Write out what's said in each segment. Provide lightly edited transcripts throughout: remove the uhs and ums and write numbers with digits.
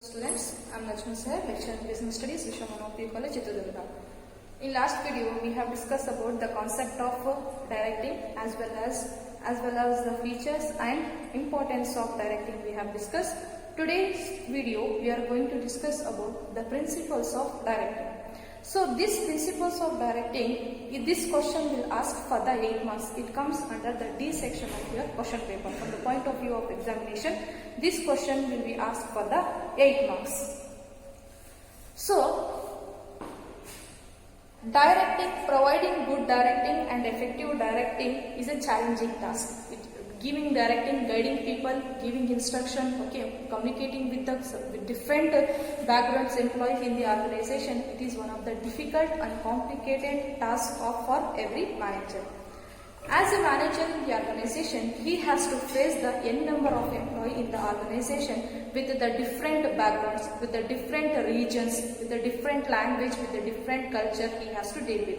Students, I am Najma Sahib, lecturer in Business Studies, Vishwamanopati College, Chitradurga. In last video, we have discussed about the concept of directing as well as the features and importance of directing. We have discussed. Today's video, we are going to discuss about the principles of directing. So, these principles of directing, this question will ask for the 8 marks. It comes under the D section of your question paper. From the point of view of examination, this question will be asked for the 8 marks. So, providing good directing and effective directing is a challenging task. Giving directing, guiding people, giving instruction, communicating with different backgrounds employees in the organization, it is one of the difficult and complicated tasks for every manager. As a manager in the organization, he has to face the n number of employees in the organization with the different backgrounds, with the different regions, with the different language, with the different culture he has to deal with.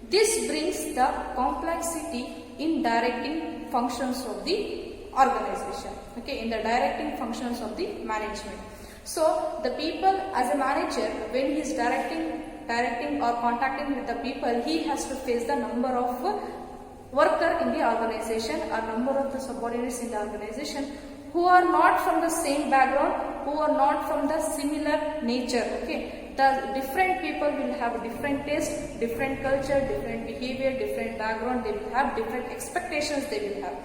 This brings the complexity in directing functions of the organization, in the directing functions of the management. So, the people as a manager, when he is directing or contacting with the people, he has to face the number of worker in the organization or number of the subordinates in the organization who are not from the same background, who are not from the similar nature. The different people will have different taste, different culture, different behavior, different background. They will have different expectations. They will have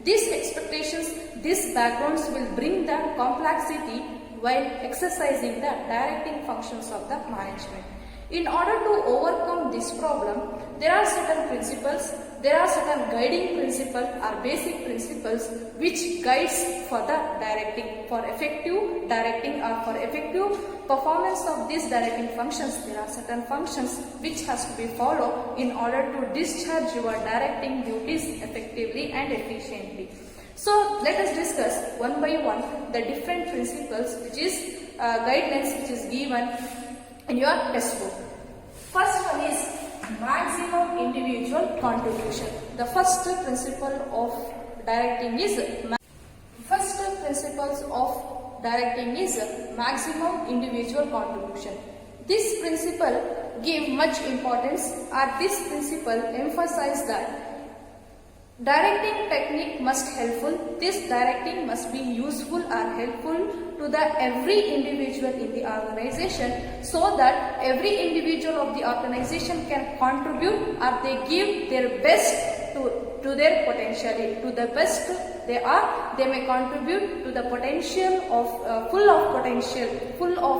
these expectations, these backgrounds will bring the complexity while exercising the directing functions of the management. In order to overcome this problem, there are certain principles, there are certain guiding principles or basic principles which guides for the directing, for effective directing or for effective performance of these directing functions. There are certain functions which has to be followed in order to discharge your directing duties effectively and efficiently. So let us discuss one by one the different principles which is guidelines which is given in your textbook. First one is maximum individual contribution. The first principle of directing is maximum individual contribution. This principle give much importance, or this principle emphasize that directing technique must helpful. This directing must be useful or helpful to the every individual in the organization, so that every individual of the organization can contribute or they give their best to their potential. To the best they may contribute to the potential of full of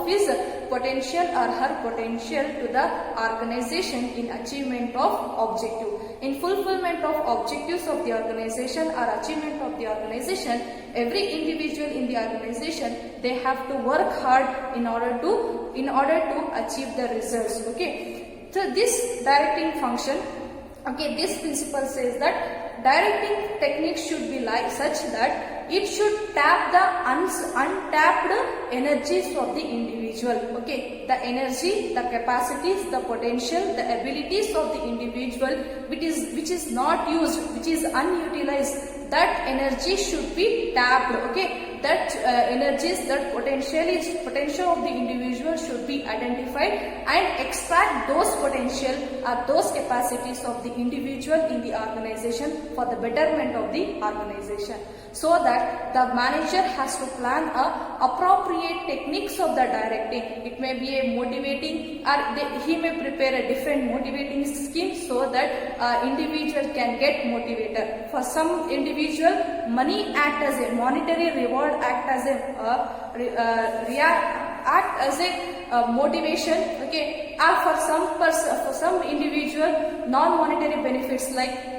his potential or her potential to the organization in achievement of objective. In fulfillment of objectives of the organization or achievement of the organization, every individual in the organization, they have to work hard in order to achieve the results. So this directing function, this principle says that directing technique should be like such that it should tap the untapped energies of the individual. The energy, the capacities, the potential, the abilities of the individual which is not used, which is unutilized, that energy should be tapped. That energies, that potential of the individual should be identified and extract those potential or those capacities of the individual in the organization for the betterment of the organization. So that the manager has to plan appropriate techniques of the directing. It may be a motivating, or he may prepare a different motivating scheme so that individual can get motivated. For some individual, money act as a monetary reward, act as a motivation. Or for some individual, non-monetary benefits like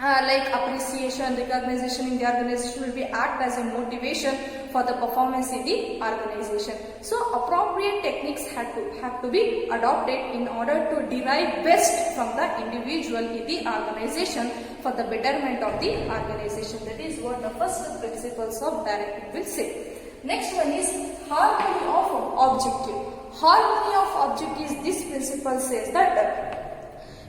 appreciation, recognition in the organization will be act as a motivation for the performance in the organization. So appropriate techniques have to be adopted in order to derive best from the individual in the organization for the betterment of the organization. That is what the first principles of directing will say. Next one is harmony of objective. Harmony of objectives, this principle says that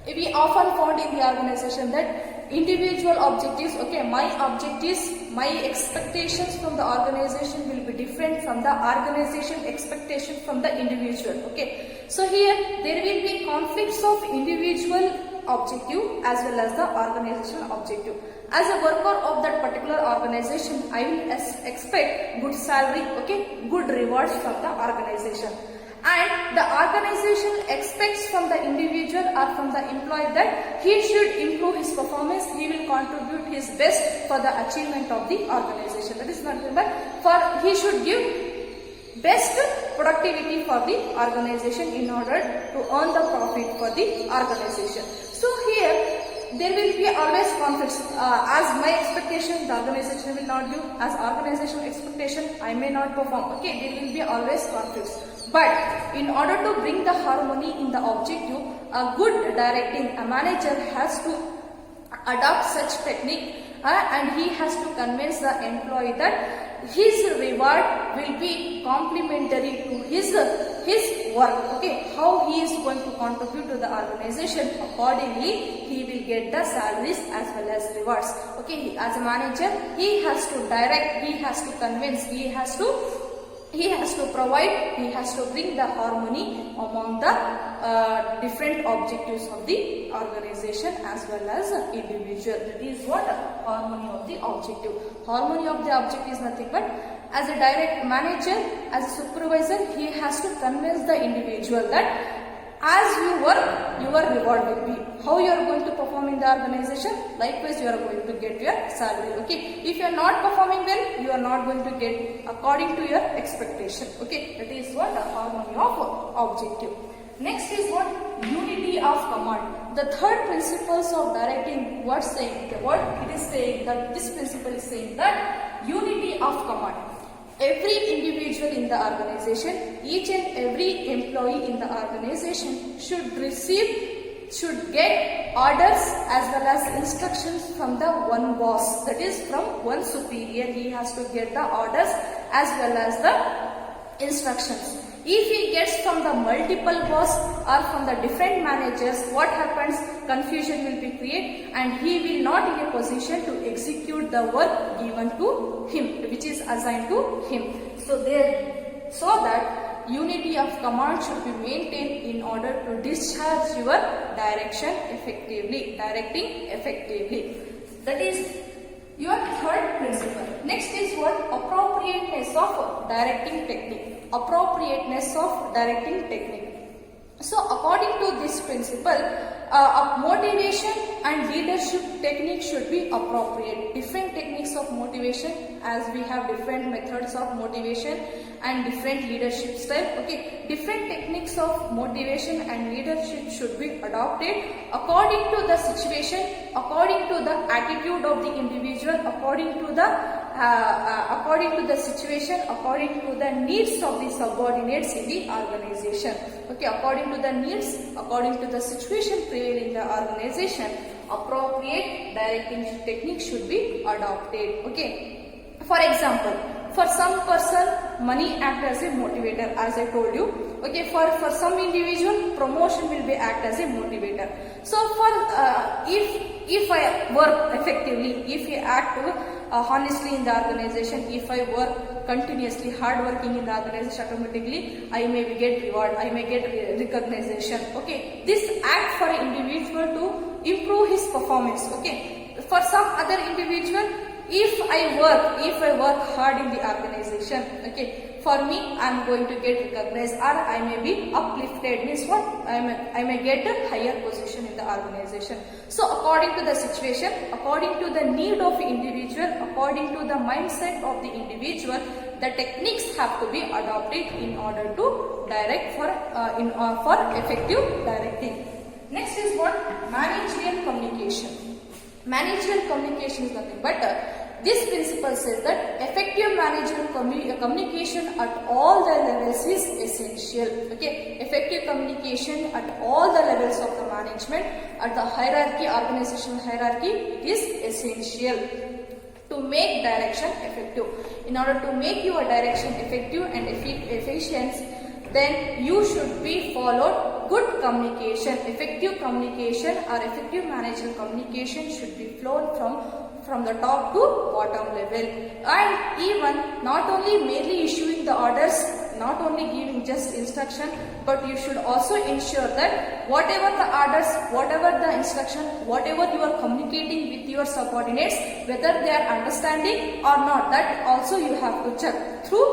we often found in the organization that individual objectives. Okay, my objectives, my expectations from the organization will be different from the organization expectation from the individual. Okay, so here there will be conflicts of individual objective as well as the organizational objective. As a worker of that particular organization, I will expect good salary, okay, good rewards from the organization. And the organization expects from the individual or from the employee that he should improve his performance, he will contribute his best for the achievement of the organization. That is nothing but he should give best productivity for the organization in order to earn the profit for the organization. So here there will be always conflicts. As my expectation, the organization will not give. As organization expectation, I may not perform. Okay, there will be always conflicts. But in order to bring the harmony in the objective, a good directing, a manager has to adopt such technique and he has to convince the employee that his reward will be complementary to his work. Okay, how he is going to contribute to the organization, accordingly he will get the salaries as well as rewards. Okay, as a manager, he has to direct, he has to convince, he has to provide, he has to bring the harmony among the different objectives of the organization as well as individual. That is what harmony of the objective. Harmony of the objective is nothing but as a direct manager, as a supervisor, he has to convince the individual that as you work, your reward will be. How you are going to perform in the organization, likewise you are going to get your salary. Okay, if you are not performing well, you are not going to get according to your expectation. Okay, that is what the harmony of objective. Next is what? Unity of command. The third principles of directing, what it is saying, that this principle is saying that unity of command. Every individual in the organization, each and every employee in the organization should get orders as well as instructions from the one boss, that is from one superior. He has to get the orders as well as the instructions. If he gets from the multiple boss or from the different managers, what happens? Confusion will be created and he will not in a position to execute the work given to him, which is assigned to him. So that unity of command should be maintained in order to discharge your directing effectively. That is your third principle. Next is what? Appropriateness of directing technique. Appropriateness of directing technique. So according to this principle, motivation and leadership technique should be appropriate. Different techniques of motivation, as we have different methods of motivation and different leadership style. Okay, different techniques of motivation and leadership should be adopted according to the situation, according to the attitude of the individual, according to the situation, according to the needs of the subordinates in the organization. Okay, according to the needs, according to the situation prevailing in the organization, appropriate directing technique should be adopted. Okay, for example, for some person, money acts as a motivator, as I told you. Okay, for some individual, promotion will be act as a motivator. So if I work effectively, if I act honestly in the organization, if I work continuously hard working in the organization, automatically I may get reward, I may get recognition. Okay, this act for an individual to improve his performance. Okay, for some other individual, if I work hard in the organization, okay, for me I am going to get recognized or I may be uplifted. Means what? I may get a higher position in the organization. So according to the situation, according to the need of the individual, according to the mindset of the individual, the techniques have to be adopted in order to direct for effective directing. Next is what? Managerial communication. Managerial communication is nothing but this principle says that effective managerial communication at all the levels is essential. Okay, effective communication at all the levels of the management, at the hierarchy, organizational hierarchy, is essential to make direction effective. In order to make your direction effective and efficient, then you should be followed good communication, effective communication or effective managerial communication should be flowed from the top to bottom level. And even not only merely issuing the orders, not only giving just instruction, but you should also ensure that whatever the orders, whatever the instruction, whatever you are communicating with your subordinates, whether they are understanding or not, that also you have to check through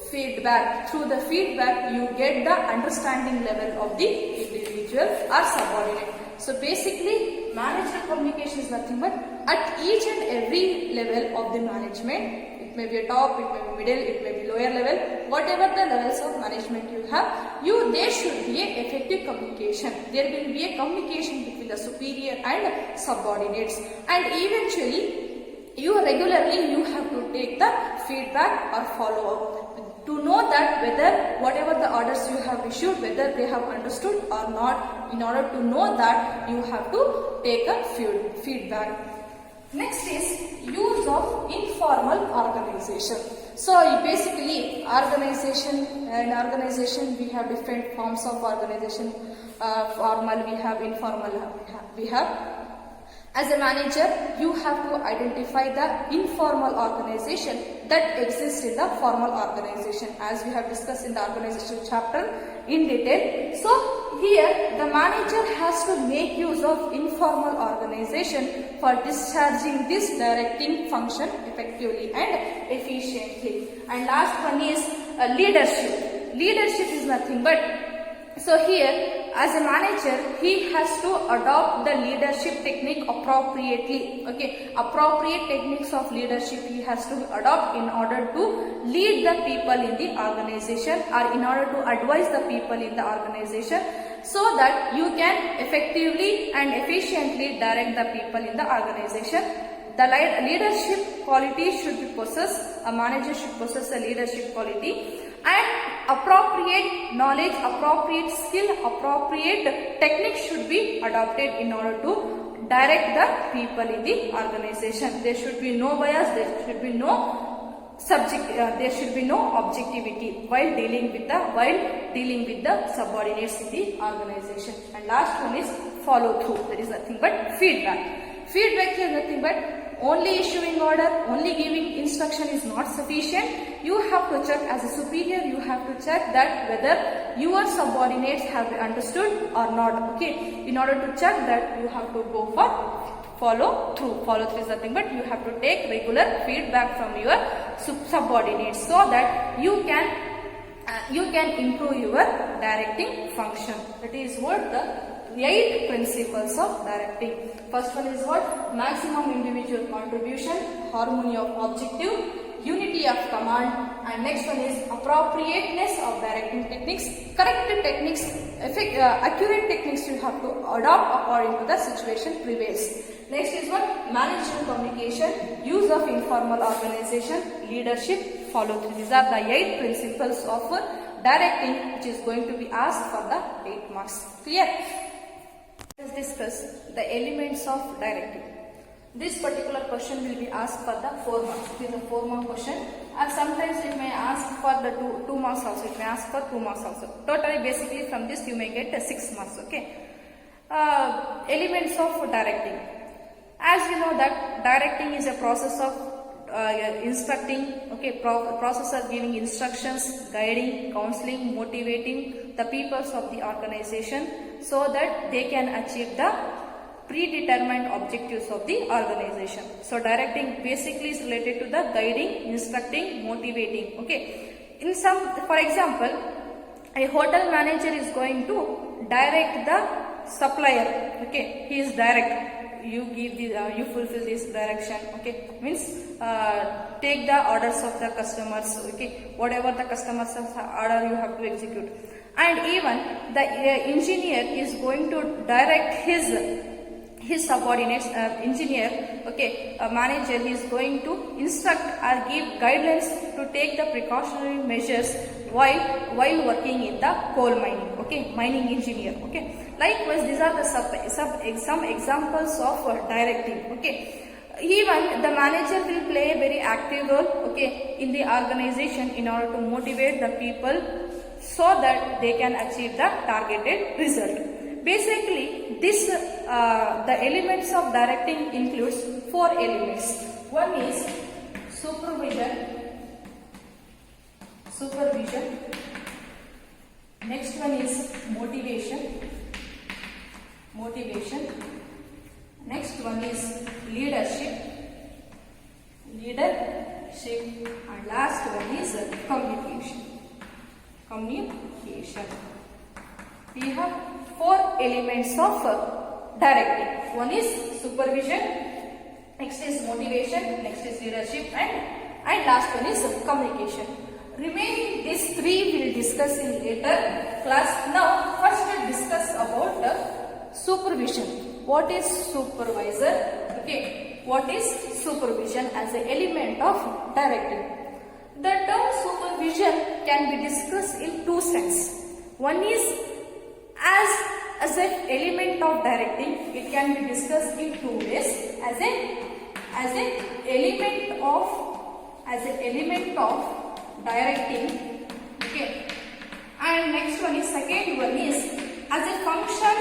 feedback. Through the feedback you get the understanding level of the individual or subordinate. So basically managerial communication is nothing but at each and every level of the management. It may be a top, it may be middle, it may be lower level, whatever the levels of management you have, there should be a effective communication. There will be a communication between the superior and subordinates, and eventually you have to take the feedback or follow up to know that whether whatever the orders you have issued, whether they have understood or not. In order to know that, you have to take a feedback. Next is use of informal organization. So basically organization we have different forms of organization. Formal we have, informal we have. As a manager, you have to identify the informal organization that exists in the formal organization, as we have discussed in the organization chapter in detail. So here the manager has to make use of informal organization for discharging this directing function effectively and efficiently. And last one is leadership. Leadership is nothing but, so here as a manager, he has to adopt the leadership technique appropriately. Okay, appropriate techniques of leadership he has to adopt in order to lead the people in the organization, or in order to advise the people in the organization, so that you can effectively and efficiently direct the people in the organization. The leadership quality should be possessed. A manager should possess a leadership quality, and appropriate knowledge, appropriate skill, appropriate techniques should be adopted in order to direct the people in the organization. There should be no bias, there should be no there should be no objectivity while dealing with the subordinates in the organization. And last one is follow through. That is nothing but feedback. Feedback is nothing but only issuing order, only giving instruction is not sufficient. You have to check, as a superior, you have to check that whether your subordinates have understood or not. Okay, in order to check that, you have to go for follow through. Follow through is nothing but you have to take regular feedback from your subordinates, so that you can improve your directing function. That is what the 8 principles of directing. First one is what? Maximum individual contribution, harmony of objective, unity of command, and next one is appropriateness of directing techniques, correct techniques, accurate techniques you have to adopt according to the situation prevails. Next is what? Managerial communication, use of informal organization, leadership, follow through. These are the 8 principles of directing, which is going to be asked for the 8 marks. Clear? Let us discuss the elements of directing. This particular question will be asked for the 4 marks. It is a 4-mark question, and sometimes it may ask for the 2 marks also. It may ask for 2 marks also. Totally, basically from this you may get 6 marks. Okay. Elements of directing. As we know that directing is a process of instructing, okay, process of giving instructions, guiding, counseling, motivating the peoples of the organization so that they can achieve the predetermined objectives of the organization. So directing basically is related to the guiding, instructing, motivating. Okay, in for example, a hotel manager is going to direct the supplier. Okay, he is direct. You give you fulfill this direction. Okay, means take the orders of the customers. Okay, whatever the customers order, you have to execute. And even the engineer is going to direct his subordinates. Engineer, okay, manager is going to instruct or give guidelines to take the precautionary measures while working in the coal mining. Okay, mining engineer. Okay, likewise these are the some examples of directing. Okay, even the manager will play a very active role, okay, in the organization in order to motivate the people so that they can achieve the targeted result. Basically, this the elements of directing includes 4 elements. One is supervision. Next one is motivation. Next one is leadership, and last one is communication. We have 4 elements of directing. One is supervision, next is motivation, next is leadership, and last one is communication. Remaining these 3 we'll discuss in later class. Now first we'll discuss about supervision. What is supervisor? Okay, what is supervision as an element of directing? The term supervision can be discussed in 2 senses. One is as an element of directing. It can be discussed in 2 ways. As an element of directing. Okay, and next one is second one is as a function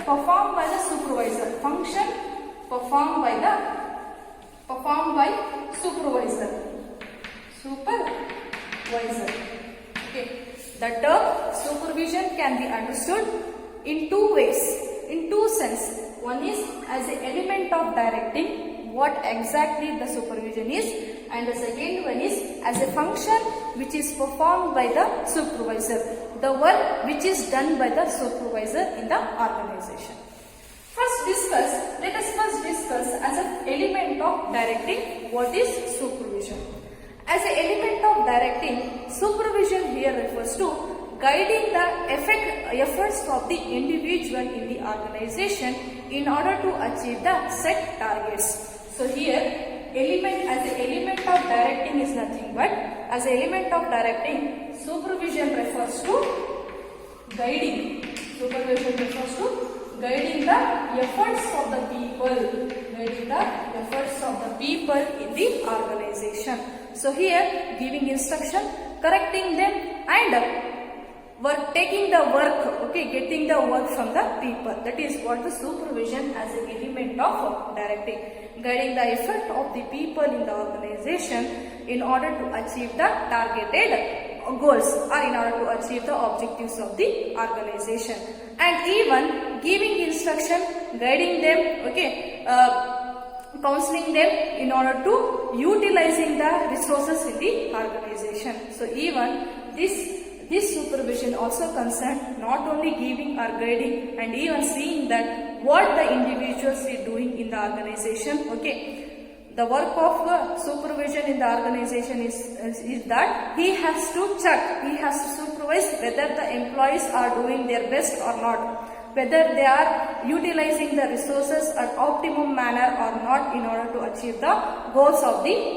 performed by the supervisor. Function performed by supervisor. Okay, the term supervision can be understood in 2 ways, in 2 senses. One is as an element of directing, what exactly the supervision is, and the second one is as a function which is performed by the supervisor, the work which is done by the supervisor in the organization. Let us first discuss as an element of directing what is supervision. As an element of directing, supervision here refers to guiding the efforts of the individual in the organization in order to achieve the set targets. So here as an element of directing is nothing but, as an element of directing, supervision refers to guiding. Supervision refers to guiding the efforts of the people in the organization. So here giving instruction, correcting them, and taking the work, okay, getting the work from the people. That is what the supervision as an element of directing, guiding the effort of the people in the organization in order to achieve the targeted goals or in order to achieve the objectives of the organization, and even giving instruction, guiding them, okay, counseling them in order to utilizing the resources in the organization. So even this supervision also concerned not only giving or guiding and even seeing that what the individuals is doing in the organization. Okay, the work of supervision in the organization is that he has to check, he has to supervise whether the employees are doing their best or not, whether they are utilizing the resources at optimum manner or not in order to achieve the goals of the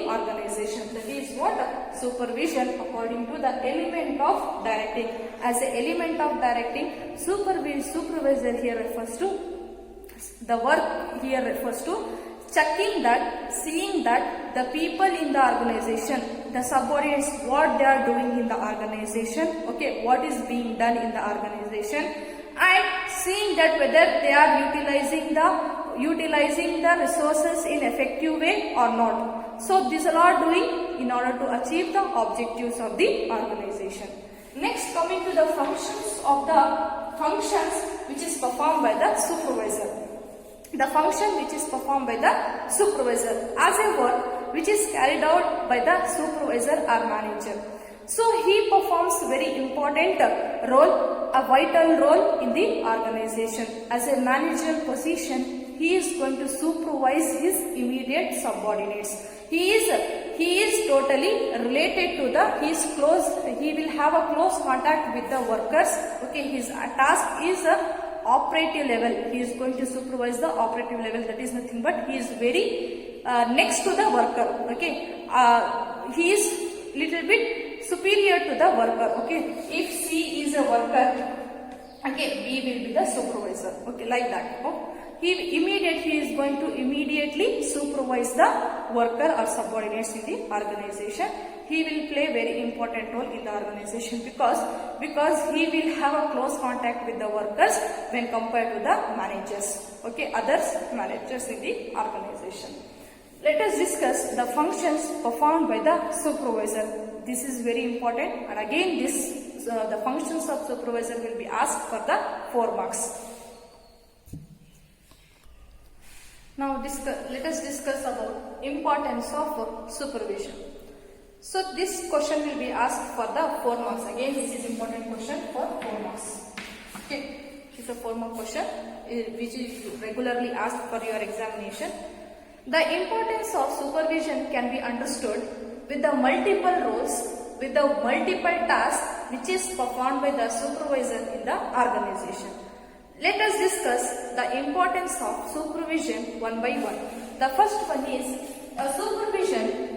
organization. That is what supervision according to the element of directing. As an element of directing, supervisor here refers to, the work here refers to checking that, seeing that the people in the organization, the subordinates, what they are doing in the organization, okay, what is being done in the organization, and seeing that whether they are utilizing the resources in effective way or not. So these are all doing in order to achieve the objectives of the organization. Next, coming to the functions which is performed by the supervisor. The function which is performed by the supervisor as a work which is carried out by the supervisor or manager. So he performs very important role, a vital role in the organization. As a managerial position, he is going to supervise his immediate subordinates. He is totally related to he will have a close contact with the workers. Okay, his task is operative level. He is going to supervise the operative level. That is nothing but he is very next to the worker. Okay, he is little bit superior to the worker. Okay, if C is a worker, okay, B will be the supervisor. Okay, like that. He is going to immediately supervise the worker or subordinates in the organization. he will play very important role in the organization because he will have a close contact with the workers when compared to the managers, okay, others managers in the organization. Let us discuss the functions performed by the supervisor. This is very important, and again the functions of supervisor will be asked for the 4 marks. Now let us discuss about importance of supervision. So this question will be asked for the 4 marks. Again, this is important question for 4 marks. Okay, it's a 4 mark question which is regularly asked for your examination. The importance of supervision can be understood with the multiple roles, with the multiple tasks which is performed by the supervisor in the organization. Let us discuss the importance of supervision one by one. The first one is a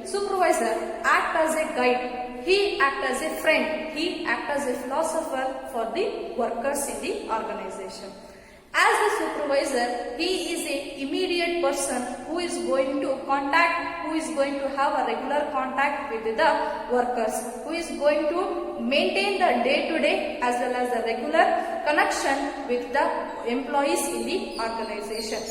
supervisor act as a guide, he act as a friend, he act as a philosopher for the workers in the organization. As the supervisor, he is an immediate person who is going to have a regular contact with the workers, who is going to maintain the day-to-day as well as the regular connection with the employees in the organization.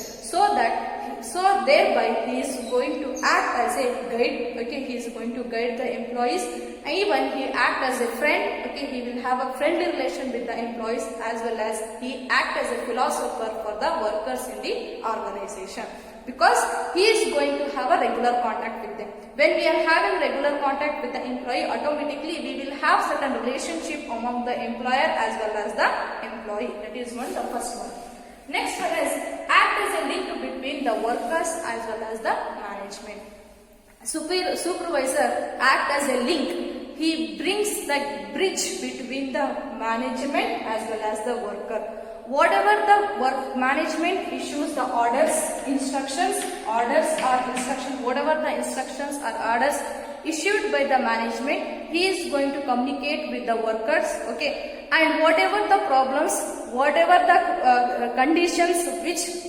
So thereby he is going to act as a guide, okay, he is going to guide the employees, and even he act as a friend, okay, he will have a friendly relation with the employees as well as he act as a philosopher for the workers in the organization, because he is going to have a regular contact with them. When we are having regular contact with the employee, automatically we will have certain relationship among the employer as well as the employee. That is the first one. Next one is act as a link between the workers as well as the management. Supervisor act as a link. He brings the bridge between the management as well as the worker. Whatever the work management issues the instructions or instructions, whatever the instructions or orders issued by the management, he is going to communicate with the workers, okay, and whatever the problems, whatever the conditions,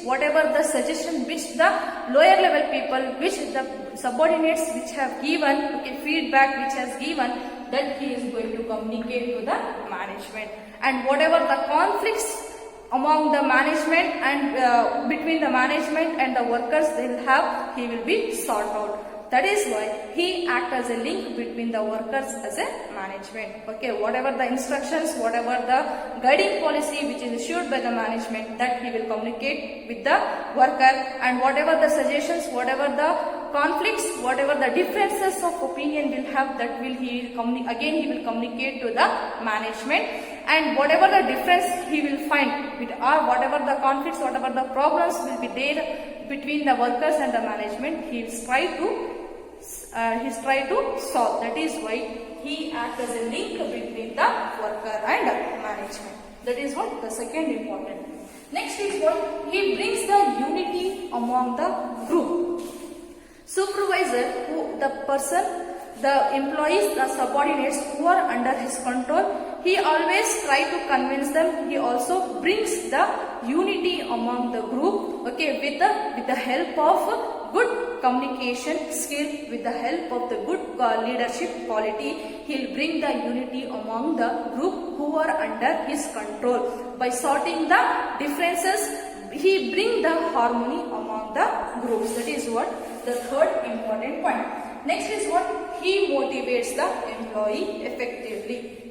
whatever the suggestion which the lower level people, which the subordinates which have given, okay, feedback which has given, that he is going to communicate to the management, and whatever the conflicts among the management and between the management and the workers they will have, he will be sorted out. That is why he act as a link between the workers as a management. Okay, whatever the instructions, whatever the guiding policy which is issued by the management, that he will communicate with the worker, and whatever the suggestions, whatever the conflicts, whatever the differences of opinion will have, that he will communicate to the management, and whatever the difference he will find with, or whatever the conflicts, whatever the problems will be there between the workers and the management, he will try to solve. That is why he acts as a link between the worker and management. That is what the second important. Next is what he brings the unity among the group. Supervisor, the employees, the subordinates who are under his control, he always try to convince them. He also brings the unity among the group, okay, with the help of good communication skill, with the help of the good leadership quality. He will bring the unity among the group who are under his control. By sorting the differences, he bring the harmony among the groups. That is what the third important point. Next is what he motivates the employee effectively.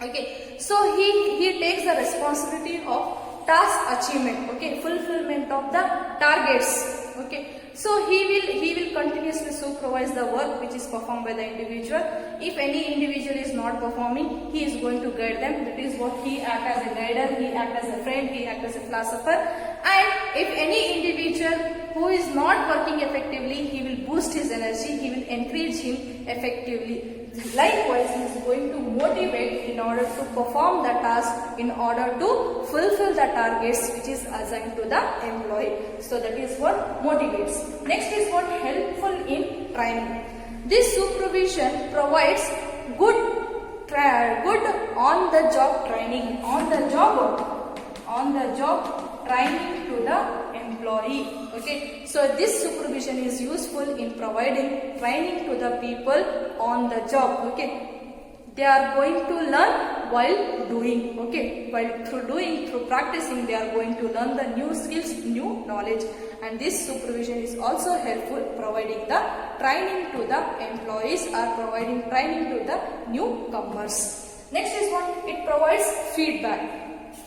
Okay, so he takes the responsibility of task achievement, okay, fulfillment of the targets, okay. So he will continuously supervise the work which is performed by the individual. If any individual is not performing, he is going to guide them. That is what he act as a guider, he act as a friend, he act as a philosopher. And if any individual who is not working effectively, he will boost his energy, he will encourage him effectively. Likewise, he is going to motivate in order to perform the task, in order to fulfill the targets which is assigned to the employee. So that is what motivates. Next is what helpful in training. This supervision provides good on-the-job training to the employee. employee. Okay, so this supervision is useful in providing training to the people on the job. Okay, they are going to learn while doing. Okay, while through practicing, they are going to learn the new skills, new knowledge, and this supervision is also helpful providing the training to the employees or providing training to the newcomers. Next is one, it provides feedback.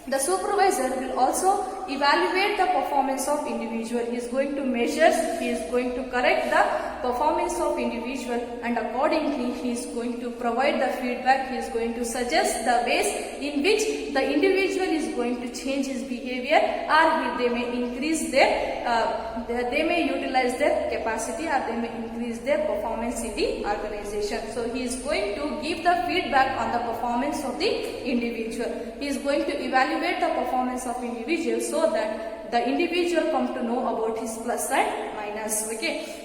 The supervisor will also evaluate the performance of individual. He is going to measure, he is going to correct the performance of individual, and accordingly he is going to provide the feedback. He is going to suggest the ways in which the individual is going to change his behavior, or they may increase they may utilize their capacity, or they may increase their performance in the organization. So he is going to give the feedback on the performance of the individual. He is going to evaluate the performance of individual so that the individual come to know about his plus and minus. Okay,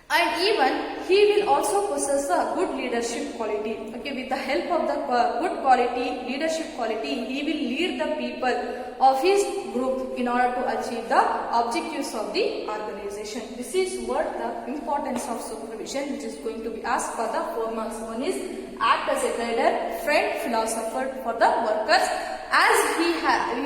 and even he will also possess a good leadership quality. Okay, with the help of the good quality, leadership quality, he will lead the people of his group in order to achieve the objectives of the organization. This is what the importance of supervision, which is going to be asked for the 4 marks. One is act as a guide, friend, philosopher for the workers. As he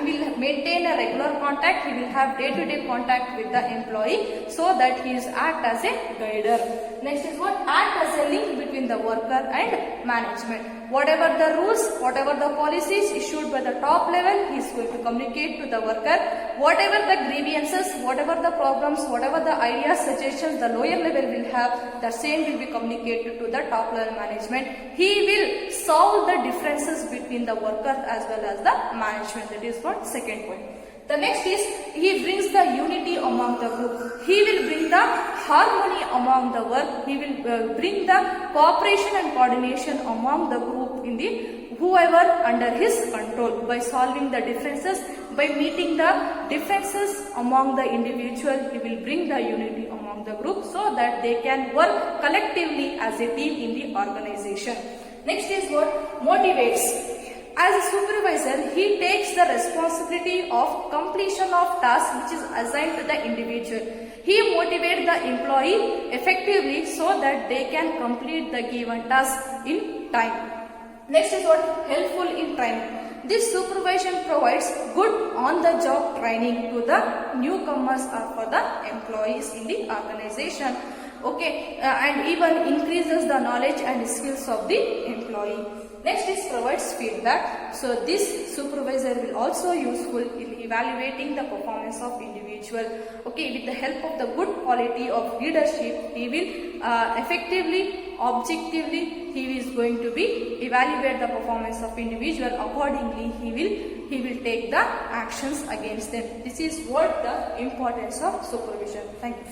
will maintain a regular contact, he will have day-to-day contact with the employee, so that he is act as a guider. Next is what? Act as a link between the worker and management. Whatever the rules, whatever the policies issued by the top level, he is going to communicate to the worker. Whatever the grievances, whatever the problems, whatever the ideas, suggestions the lower level will have, the same will be communicated to the top level management. He will solve the differences between the worker as well as the management. That is what? Second point. The next is he brings the unity among the group. He will bring the harmony among the work. He will bring the cooperation and coordination among the group in the whoever under his control by solving the differences, by meeting the differences among the individual. He will bring the unity among the group so that they can work collectively as a team in the organization. Next is what? Motivates. As a supervisor, he takes the responsibility of completion of tasks which is assigned to the individual. He motivates the employee effectively so that they can complete the given task in time. Next is what? Helpful in training. This supervision provides good on-the-job training to the newcomers or for the employees in the organization. Okay, and even increases the knowledge and skills of the employee. Next is provides feedback. So this supervisor will also useful in evaluating the performance of individual. Okay, with the help of the good quality of leadership, he will effectively, objectively, he is going to be evaluate the performance of individual. Accordingly, he will take the actions against them. This is what the importance of supervision. Thank you.